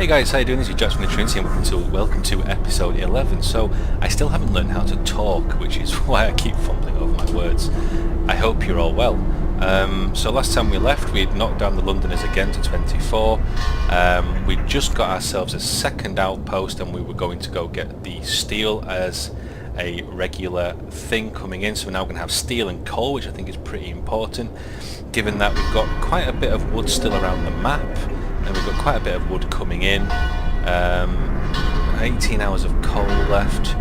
Hey guys, how you doing? This is Jack from the Trinity and welcome to episode 11. So, I still haven't learned how to talk, which is why I keep fumbling over my words. I hope you're all well. So last time we left, we had knocked down the Londoners again to 24. We just got ourselves a second outpost and we were going to go get the steel as a regular thing coming in. So we're now going to have steel and coal, which I think is pretty important, given that we've got quite a bit of wood still around the map. And we've got quite a bit of wood coming in. 18 hours of coal left.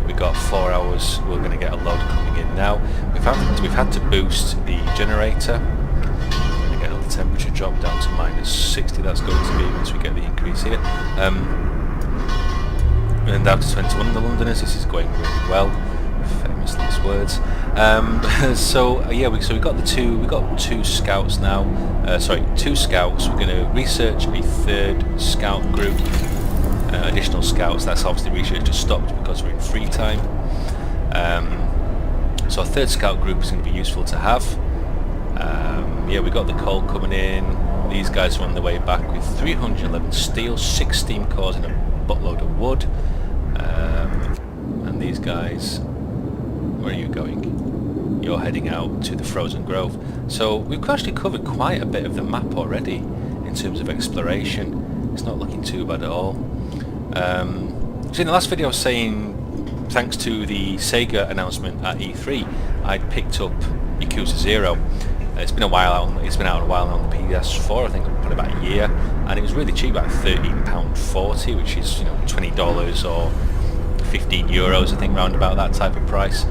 We've got 4 hours. We're going to get a load coming in now. We've had to boost the generator. We're going to get the temperature drop down to -60. That's going to be once we get the increase here. And down to 21 in the Londoners. This is going really well. Famous last words. Yeah, we got two scouts now. Two scouts. We're going to research a third scout group. Additional scouts. That's obviously research just stopped because we're in free time. So a third scout group is going to be useful to have. Yeah, we got the coal coming in. These guys are on their way back with 311 steel, 6 steam cores and a buttload of wood. And these guys, where are you going? You're heading out to the Frozen Grove. So we've actually covered quite a bit of the map already in terms of exploration. It's not looking too bad at all. So in the last video I was saying, thanks to the Sega announcement at E3, I'd picked up Yakuza 0. It's been a while out. It's been out a while now on the PS4. I think probably about a year, and it was really cheap, about £13.40, which is $20 or €15, I think, round about that type of price.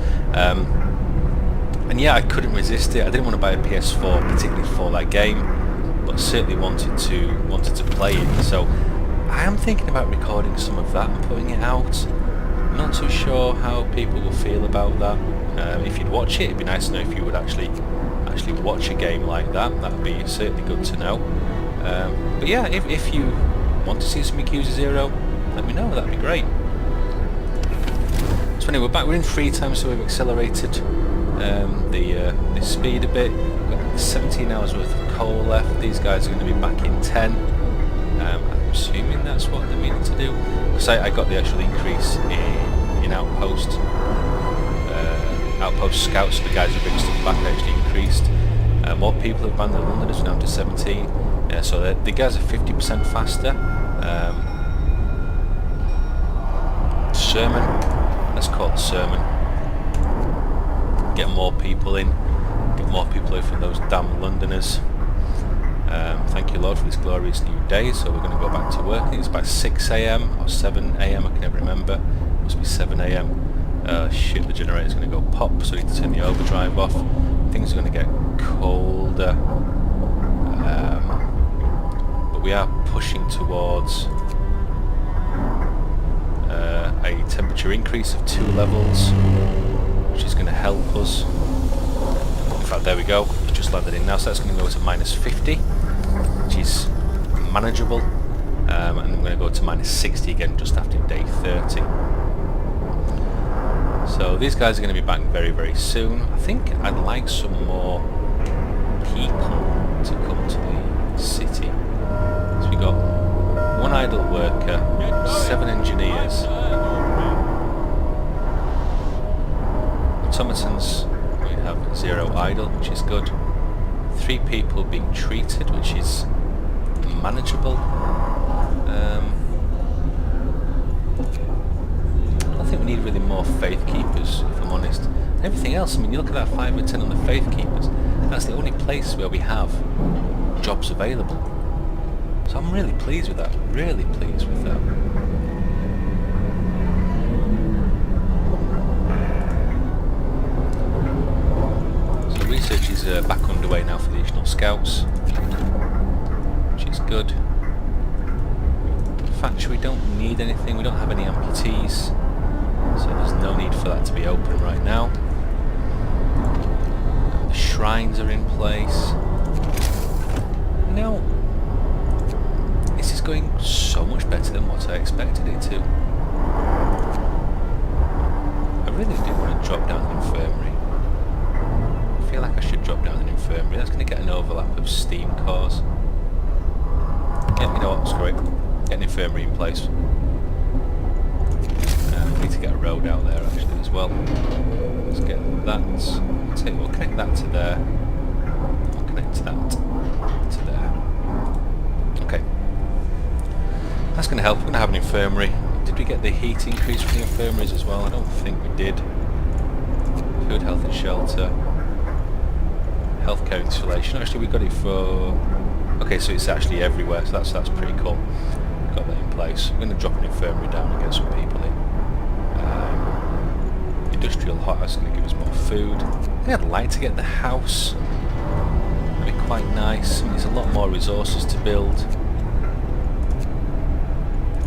And yeah, I couldn't resist it. I didn't want to buy a PS4 particularly for that game, but certainly wanted to play it. So I am thinking about recording some of that and putting it out. I'm not too sure how people will feel about that. If you'd watch it, it'd be nice to know if you would actually watch a game like that. That would be certainly good to know. But yeah, if you want to see some Yakuza 0, let me know. That'd be great. So anyway, we're back. We're in free time, so we've accelerated the speed a bit. We've got 17 hours worth of coal left. These guys are going to be back in 10. I'm assuming that's what they're meaning to do. Because I got the actual increase in outpost scouts. So the guys who bring stuff back actually increased. More people have banned the Londoners down to 17. So the guys are 50% faster. Sermon. Let's call it sermon. Get more people in. Get more people away from those damn Londoners. Thank you, Lord, for this glorious new day. So we're going to go back to work. I think it's about 6 AM or 7 AM. I can never remember. It must be 7 AM. Shit, the generator's going to go pop, so we need to turn the overdrive off. Things are going to get colder. But we are pushing towards a temperature increase of 2 levels, which is going to help us. In fact, there we go. It's just landed in now, so that's going to go to -50, which is manageable. And I'm going to go to -60 again just after day 30. So these guys are going to be back very, very soon. I think I'd like some more people to come to the city. So we got 1 idle worker, 7 engineers. Automatons, we have 0 idle, which is good. 3 people being treated, which is manageable. I think we need really more faith keepers, if I'm honest. Everything else, I mean, you look at that 5 or 10 on the faith keepers, that's the only place where we have jobs available. So I'm really pleased with that, really pleased with that. So research is back underway now for the additional scouts, which is good. Factory, don't need anything, we don't have any amputees. So there's no need for that to be open right now. The shrines are in place. Now, this is going so much better than what I expected it to. I really do want to drop down an infirmary. I feel like I should drop down an infirmary. That's going to get an overlap of steam cores. Yeah, you know what, screw it. get an infirmary in place. We need to get a road out there actually as well. Let's get that. We'll connect that to there. We'll connect that to there. Okay. That's going to help. We're going to have an infirmary. Did we get the heat increase for the infirmaries as well? I don't think we did. Food, health and shelter. Healthcare installation. Actually, we got it for... Okay, so it's actually everywhere, so that's pretty cool. Got that in place. I'm going to drop an infirmary down and get some people in. Industrial hot house is going to give us more food. I think I'd like to get the house. That'd be quite nice. I mean, there's a lot more resources to build.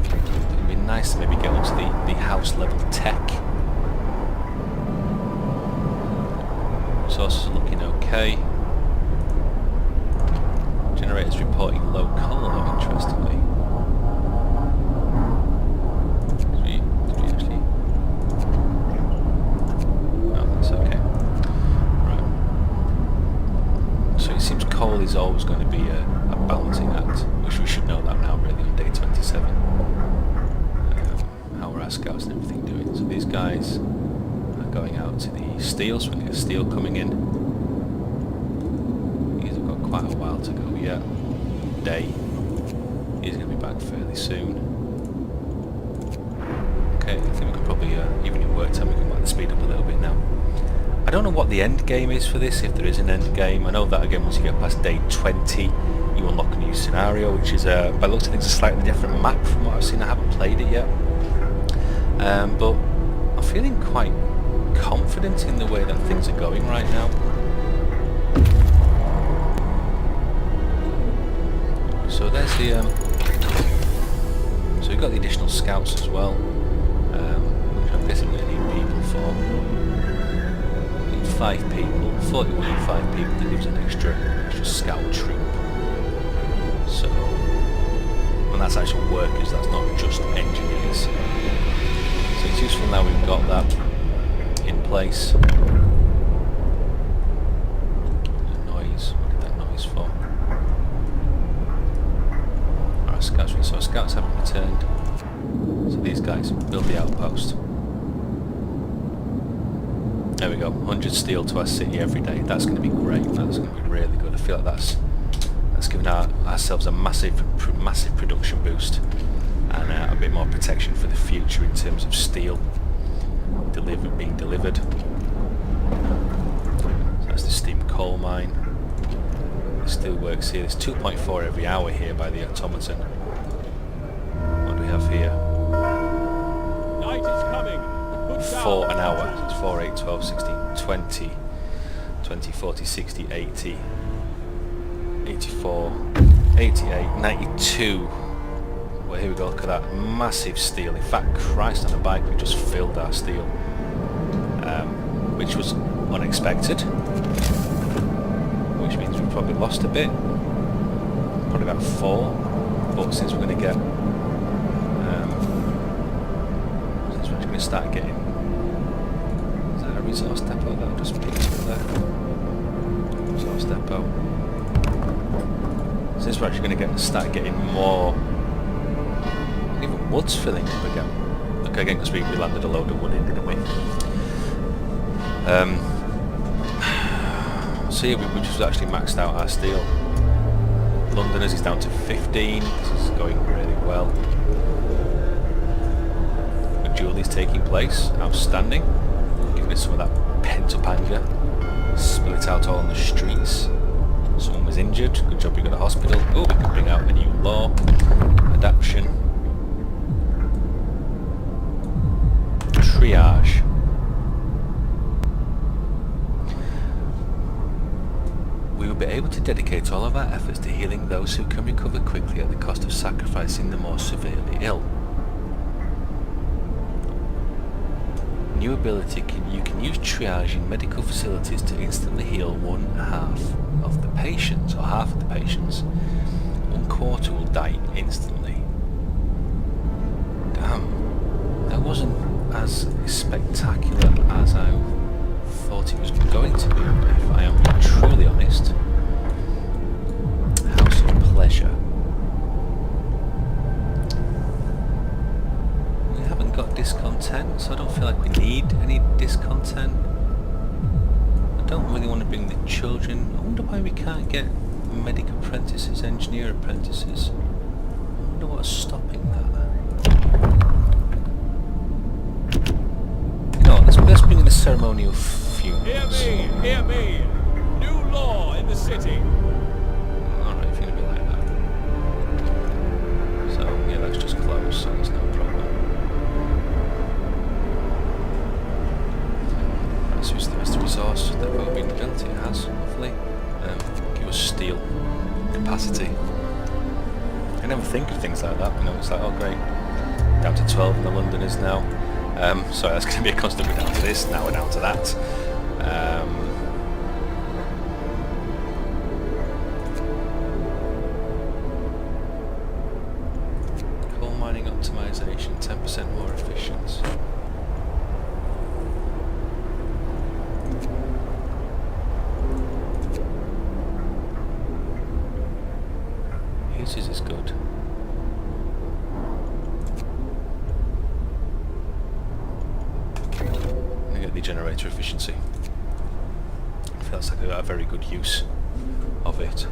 It'd be nice to maybe get onto the house level tech. Resources are looking okay. Generators reporting low colour though, interestingly. Did we actually... No, that's okay. Right. So it seems coal is always going to be a balancing act, which we should know that now really on day 27. How are our scouts and everything doing? So these guys are going out to the steel, so we get steel coming in. Quite a while to go yet. Day. He's going to be back fairly soon. Okay, I think we can probably, even in work time, we can the speed up a little bit now. I don't know what the end game is for this, if there is an end game. I know that again, once you get past day 20, you unlock a new scenario, which is, by the looks of things, a slightly different map from what I've seen. I haven't played it yet. But I'm feeling quite confident in the way that things are going right now. So there's the, so we've got the additional scouts as well, which I'm guessing we're going to need people for. We need 5 people, 41 and 5 people, that gives an extra scout troop. So, and that's actual workers, that's not just engineers. So it's useful now we've got that in place. The noise, what did that noise for? Scouts, so scouts haven't returned, so these guys build the outpost. There we go, 100 steel to our city every day. That's going to be great. That's going to be really good. I feel like that's giving ourselves a massive production boost and a bit more protection for the future in terms of steel being delivered. So that's the steam coal mine. It still works here. There's 2.4 every hour here by the automaton. What do we have here? Night is coming. 4 an hour. So it's 4, 8, 12, 16, 20, 20, 40, 60, 80, 84, 88, 92. Well, here we go. Look at that. Massive steel. In fact, Christ on a bike, we just filled our steel. Which was unexpected. Which means we've probably lost a bit. Probably about 4. But since we're going to get... since we're going to start getting... Is that a resource depot that I'll just pick up there? Resource depot. Since we're actually going to start getting more... Even wood's filling up again. Okay, again, because we landed a load of wood in, didn't we? So yeah, we just actually maxed out our steel. Londoners is down to 15, this is going really well. A duel is taking place, outstanding. Giving us some of that pent-up anger. Spill it out all on the streets. Someone was injured, good job we got a hospital. Oh, we can bring out a new law. Adaption. Triage. We will be able to dedicate all of our efforts to healing those who can recover quickly at the cost of sacrificing the more severely ill. New ability, you can use triage in medical facilities to instantly heal half of the patients. 1/4 will die instantly. Damn, that wasn't as spectacular as I thought it was going to be, if I am truly honest. House of Pleasure. 10. I don't really want to bring the children. I wonder why we can't get medic apprentices, engineer apprentices. I wonder what's stopping that. You know, let's bring in the ceremonial funerals. Hear me! New law in the city! Alright, if you're gonna be like that. So, yeah, that's just close, so there's no problem. Right, so it's the rest of the resource that will be built, it has, hopefully. Give us steel capacity. I never think of things like that, you know, it's like, oh great, down to 12 in the Londoners now. Sorry, that's going to be a constant, we're down to this, now we're down to that. Coal mining optimization, 10% more efficient. His is good. I'm gonna get the generator efficiency. I feel like I got a very good use of it.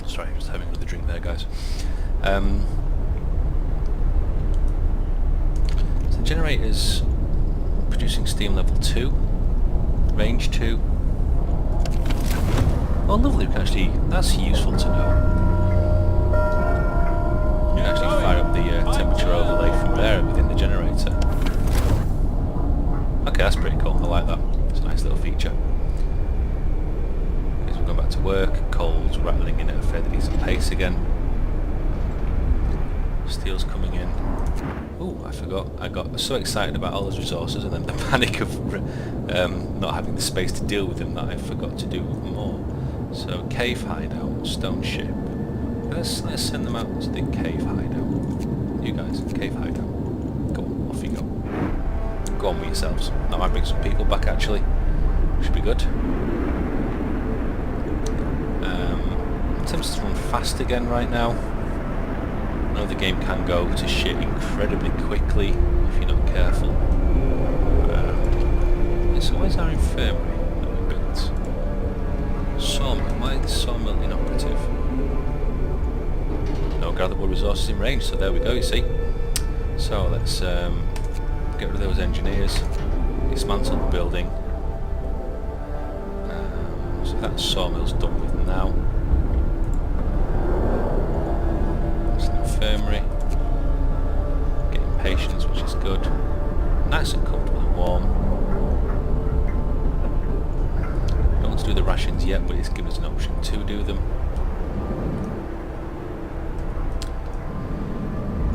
Sorry, just having another drink there, guys. So the generator's producing steam level 2, range 2. Oh lovely, we can actually, that's useful to know. You can actually fire up the temperature overlay from there within the generator. Okay, that's pretty cool, I like that. It's a nice little feature. As we're going back to work, coal's rattling in at a fairly decent pace again. Steel's coming in. Oh, I forgot, I got so excited about all those resources and then the panic of not having the space to deal with them that I forgot to do more. So, cave hideout, stone ship. Let's send them out to the cave hideout. You guys, cave hideout. Go on, off you go. Go on with yourselves. That might bring some people back actually. Should be good. Attempts to run fast again right now. I know the game can go to shit incredibly quickly if you're not careful. So where's our infirmary that we built? Sawmill. Why is the sawmill inoperative? No gatherable resources in range, so there we go, you see. So let's get rid of those engineers, dismantle the building. So that sawmill's done with now. It's an infirmary. Getting patients, which is good. Nice and comfortable and warm. To do the rations yet, but it's given us an option to do them.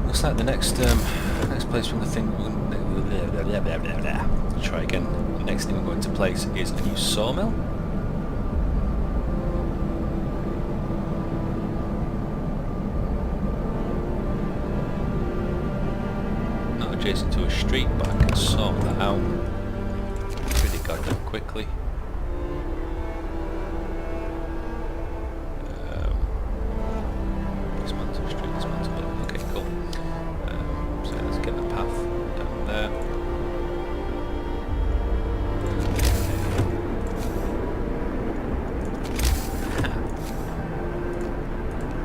Looks like the next place from the thing. Try again. The next thing we're going to place is a new sawmill. Not adjacent to a street, but I can sort that out pretty goddamn quickly.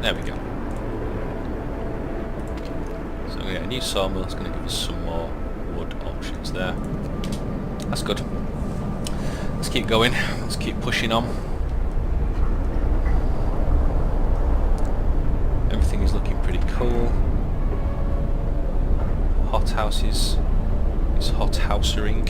There we go. So we get a new sawmill, it's going to give us some more wood options there. That's good. Let's keep going, let's keep pushing on. Everything is looking pretty cool. Hot houses. It's hot housering.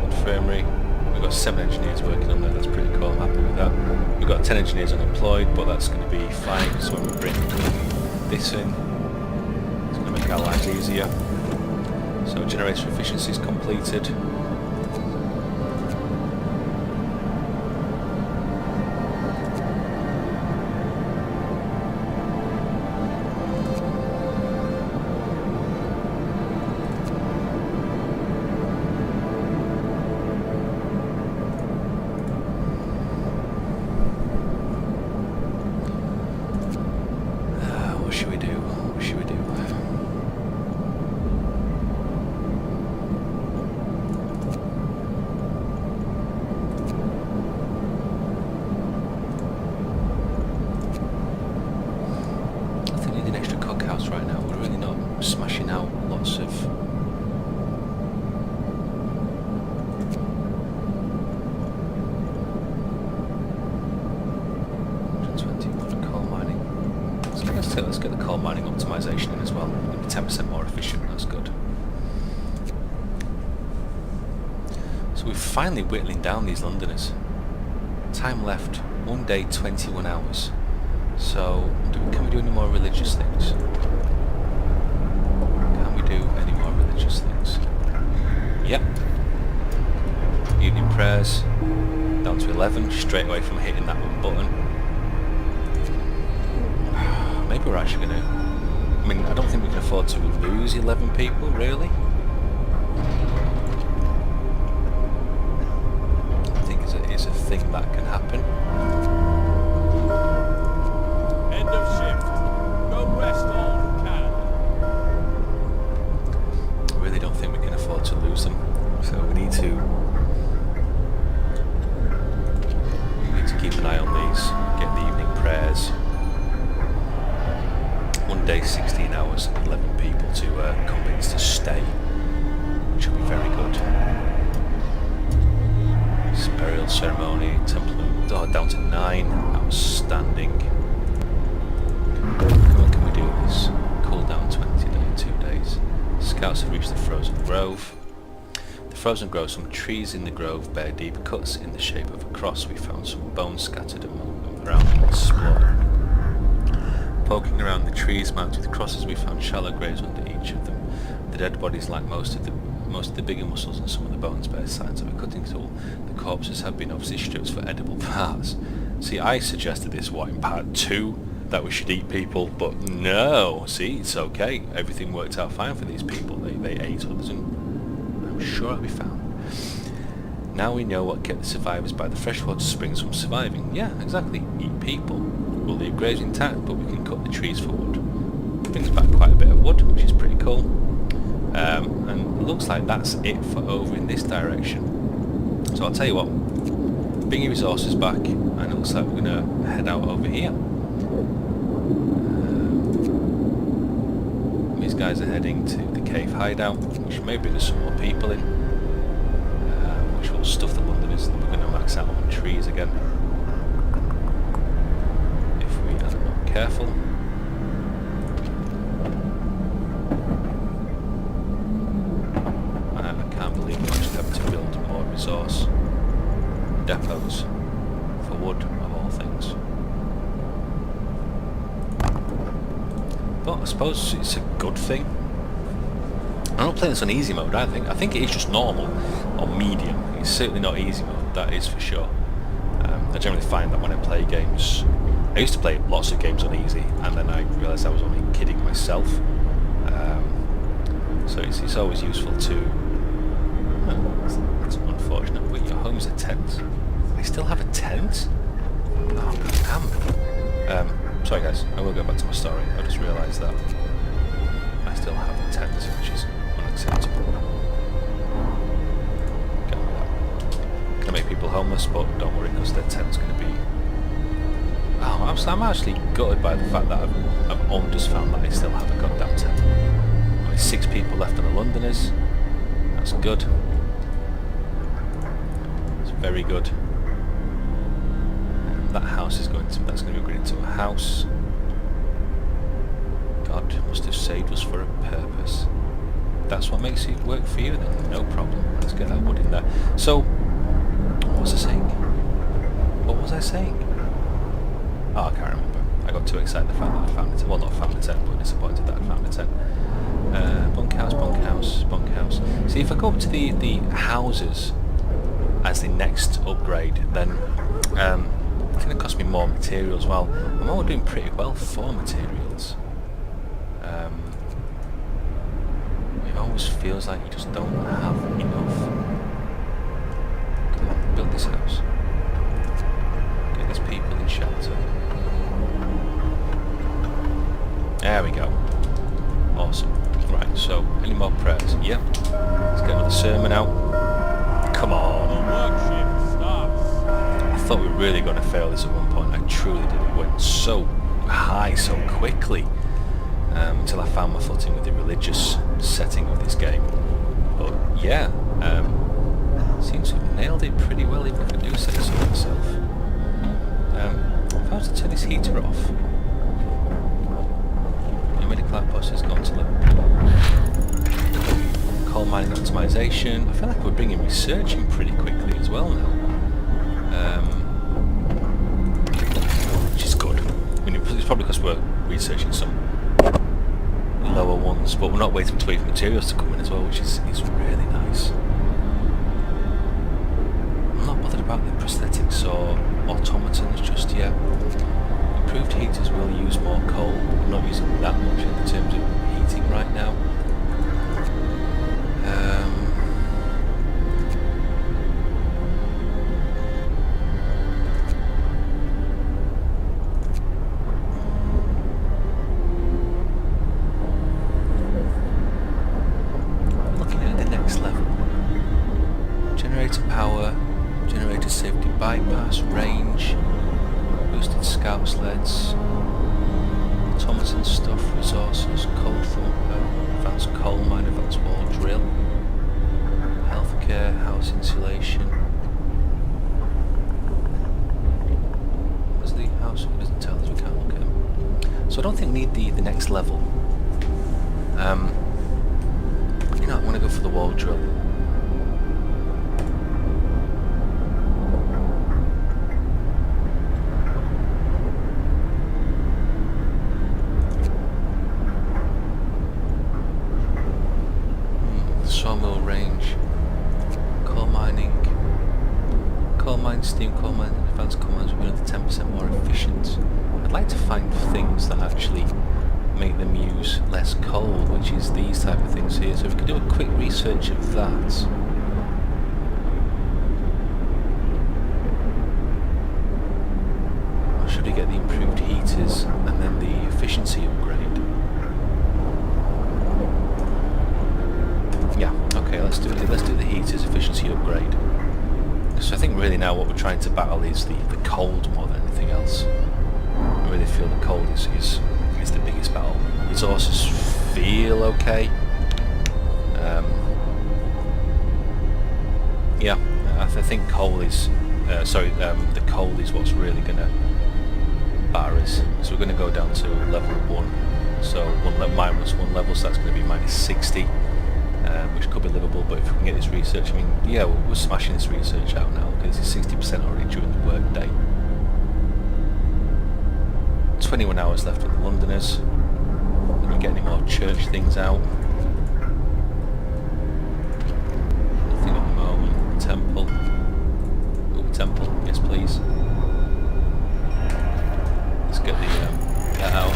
Infirmary. We've got 7 engineers working on that, that's pretty cool, I'm happy with that. We've got 10 engineers unemployed, but that's going to be fine, so when we bring this in, it's going to make our lives easier. So generator efficiency is completed. What should we do? What should we do? finally whittling down these Londoners. Time left, 1 day, 21 hours. So, can we do any more religious things? Can we do any more religious things? Yep. Evening prayers, down to 11, straight away from hitting that one button. Maybe we're actually going to... I mean, I don't think we can afford to lose 11 people, really. I think it's a thing that can happen. End of shift. Go west all you can. I really don't think we can afford to lose them. So we need to keep an eye on these, get the evening prayers. 1 day, 16 hours, 11 people to convince to stay, which will be very good. This burial ceremony, temple down to 9, outstanding. When can we do this? Cool down 20 days, 2 days. Scouts have reached the frozen grove. The frozen grove, some trees in the grove bear deep cuts in the shape of a cross. We found some bones scattered around and explored. Poking around the trees marked with crosses, we found shallow graves under each of them. The dead bodies lack most of the bigger muscles, and some of the bones bear signs of a cutting tool. The corpses have been obviously stripped for edible parts. See, I suggested this, in part 2, that we should eat people, but no. See, it's okay. Everything worked out fine for these people. They ate others, and I'm sure it'll be found. Now we know what kept the survivors by the freshwater springs from surviving. Yeah, exactly. Eat people. We'll leave graves intact, but we can cut the trees for wood. Brings back quite a bit of wood, which is pretty cool. And it looks like that's it for over in this direction. So I'll tell you what, bring your resources back, and it looks like we're going to head out over here. These guys are heading to the cave hideout, which maybe there's some more people in, which will stuff the Londoners. Then we're going to max out on trees again. Careful. I can't believe we actually have to build more resource depots for wood, of all things. But I suppose it's a good thing. I'm not playing this on easy mode, I think it is just normal or medium. It's certainly not easy mode, that is for sure. I generally find that when I play games, I used to play lots of games on easy, and then I realised I was only kidding myself. So it's always useful to... It's unfortunate. Wait, your home's a tent? I still have a tent? Oh, damn. Sorry guys, I will go back to my story. I just realised that I still have a tent, which is unacceptable. Gonna make people homeless, but don't worry, because their tent's going to be... Oh, I'm actually gutted by the fact that I've only just found that I still have a goddamn tent. Only 6 people left on the Londoners. That's good. It's very good. And that house is going to be upgraded into a house. God must have saved us for a purpose. That's what makes it work for you, then no problem. Let's get that wood in there. So, what was I saying? What was I saying? Oh, I can't remember. I got too excited the fact that I found it. Well, not found the tent, but disappointed that I found the tent. Bunkhouse, bunkhouse, bunkhouse. See, if I go up to the houses as the next upgrade, then I think it costs me more materials. Well, I'm all doing pretty well for materials. It always feels like you just don't have enough. Come on, build this house. Get these people in shelter. There we go. Awesome. Right, so, any more prayers? Yep. Let's get another sermon out. Come on. The work shift starts. I thought we were really going to fail this at one point. I truly did. It went so high so quickly. Until I found my footing with the religious setting of this game. But yeah, seems to have nailed it pretty well, even if I do say so myself. If I was to turn this heater off, your medical outpost has gone to the coal mining optimization. I feel like we're bringing research in pretty quickly as well now. Which is good. I mean, it's probably because we're researching some lower ones, but we're not waiting to wait for materials to come in as well, which is really nice. I'm not bothered about the prosthetics or automatons just yet. Improved heaters will use more coal, but we're not using that much in terms of heating right now. Looking at the next level. Generator power, generator safety bypass, range, boosted scout sleds, automaton stuff, resources, coal thumper, advanced coal mine, advanced wall drill, healthcare, house insulation. Where's the house? It doesn't tell us, we can't look at them. So I don't think we need the next level. You know, I'm going to go for the wall drill. Sawmill range, coal mining, steam coal mine, advanced coal mines will be another 10% more efficient. I'd like to find things that actually make them use less coal, which is these type of things here. So if we could do a quick research of that. Or should we get the improved heaters and then the efficiency upgrade? Yeah, okay, let's do the heaters efficiency upgrade. So I think really now what we're trying to battle is the cold more than anything else. I really feel the cold is the biggest battle. Resources feel okay. Yeah, I think coal is the cold is what's really gonna batter us. So we're gonna go down to level 1. So minus 1 level, so that's gonna be minus 60. Which could be livable, but if we can get this research, I mean, yeah, we're smashing this research out now, because it's 60% already during the work day. 21 hours left with the Londoners. Can we get any more church things out? Nothing at the moment. Temple. Oh, temple, yes please. Let's get that out.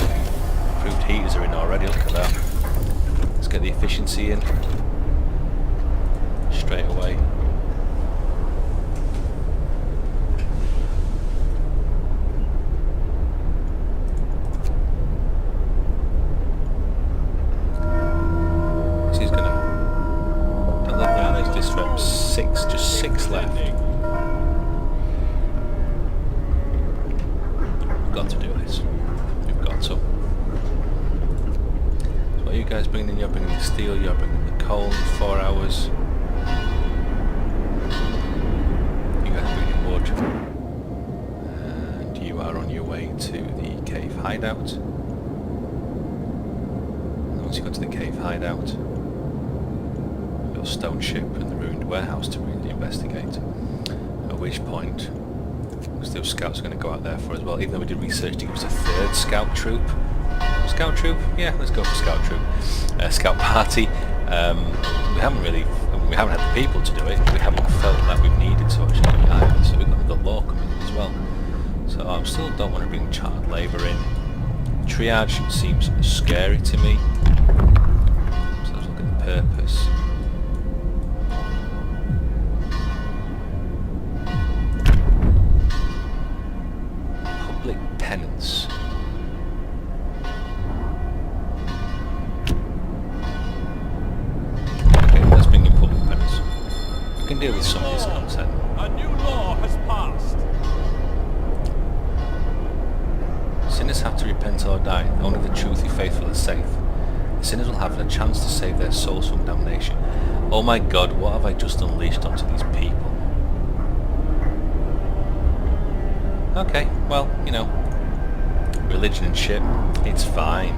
Improved heaters are in already, look at that. Let's get the efficiency in. Straight away. This is gonna deliver down these districts. 6, just 6 left. We've got to do this. We've got to. So what are you guys bringing in? You're bringing the steel, you're bringing the coal in 4 hours. And you are on your way to the cave hideout. And once you go to the cave hideout, your stone ship and the ruined warehouse to really investigate. At which point, those scouts are going to go out there for as well. Even though we did research to give us a 3rd scout troop. Scout troop? Yeah, let's go for scout troop. Scout party. We haven't had the people to do it. We haven't felt that we've needed to actually do it either. So we've got the law coming in as well. So I still don't want to bring child labour in. Triage seems scary to me. So let's look at the purpose. Public penance. We can deal with some of this content. A new law has passed. Sinners have to repent or die. Only the truthfully faithful are safe. The sinners will have a chance to save their souls from damnation. Oh my God, what have I just unleashed onto these people? Okay, well, you know, religion and shit, it's fine.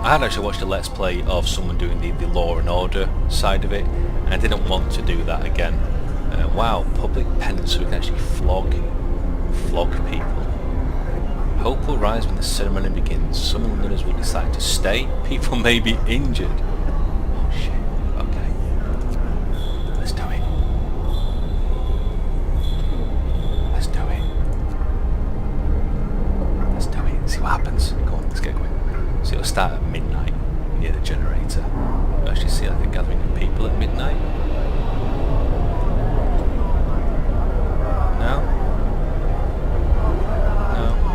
I had actually watched a Let's Play of someone doing the Law and Order side of it, and I didn't want to do that again. Wow, public penance, so we can actually flog people. Hope will rise when the ceremony begins. Some Londoners will decide to stay. People may be injured. Oh shit. Okay. Let's do it. Let's do it. Let's do it. See what happens. Go on, let's get going. So it'll start at midnight near the generator. You actually see like a gathering of people at midnight. No?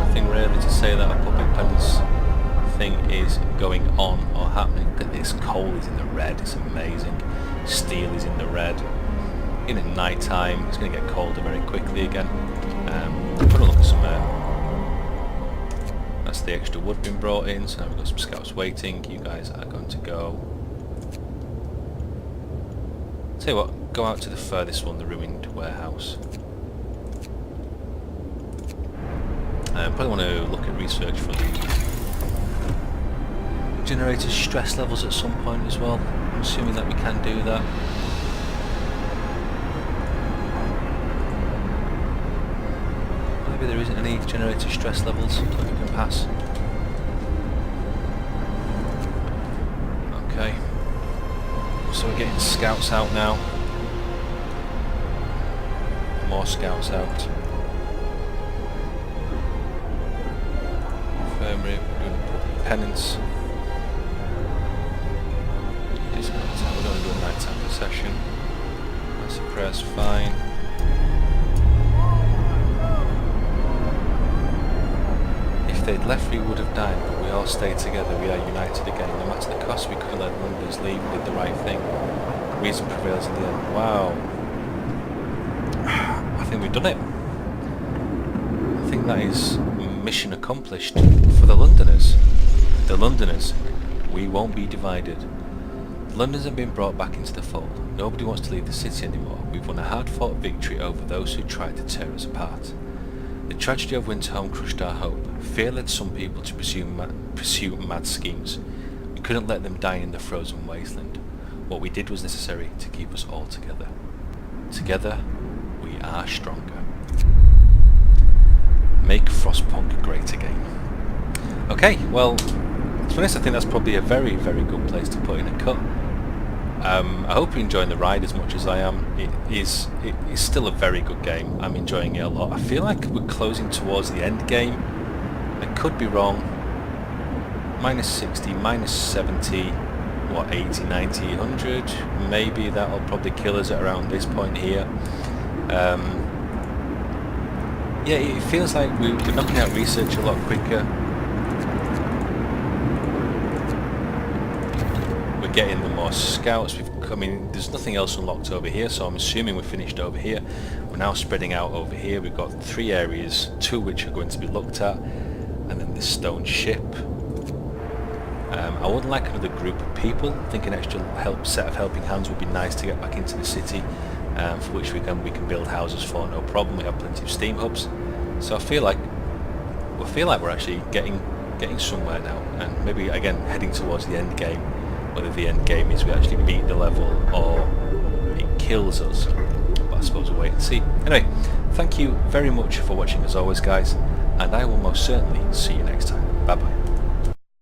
Nothing really to say that a public penance thing is going on or happening. Look at this, coal is in the red, it's amazing. Steel is in the red. In at night time, it's going to get colder very quickly again. Put a look at some that's the extra wood being brought in, so now we've got some scouts waiting. You guys are going to go. Tell you what, go out to the furthest one, the ruined warehouse. Probably want to look at research for the generator's stress levels at some point as well. I'm assuming that we can do that. Maybe there isn't any generator stress levels that we can pass. Okay. So we're getting scouts out now. More scouts out. Infirmary, we're doing penance. We're going to do a nighttime procession. Massive prayers, fine. If they'd left, we would have died, but we all stayed together. We are united again. No matter the cost, we couldn't let Londoners leave. We did the right thing. Reason prevails in the end. Wow. I think we've done it. I think that is mission accomplished for the Londoners. The Londoners, we won't be divided. Londoners have been brought back into the fold. Nobody wants to leave the city anymore. We've won a hard-fought victory over those who tried to tear us apart. The tragedy of Winterholm crushed our hope. Fear led some people to pursue mad schemes. We couldn't let them die in the frozen wasteland. What we did was necessary to keep us all together. Together, we are stronger. Make Frostpunk great again. Okay, well, to be honest, I think that's probably a very, very good place to put in a cut. I hope you're enjoying the ride as much as I am. It is still a very good game. I'm enjoying it a lot. I feel like we're closing towards the end game. I could be wrong. Minus 60, minus 70, what, 80, 90, 100? Maybe that'll probably kill us at around this point here. Yeah, it feels like we're knocking out research a lot quicker. We're getting the more scouts. There's nothing else unlocked over here, so I'm assuming we're finished over here. We're now spreading out over here. We've got 3 areas, 2 of which are going to be looked at, and then this stone ship. I would like another group of people. I think an extra set of helping hands would be nice to get back into the city, for which we can build houses for no problem. We have plenty of steam hubs, so I feel like we're actually getting somewhere now, and maybe again heading towards the end game. Whether the end game is we actually beat the level or it kills us, but I suppose we'll wait and see. Anyway, thank you very much for watching as always, guys, and I will most certainly see you next time. Bye bye.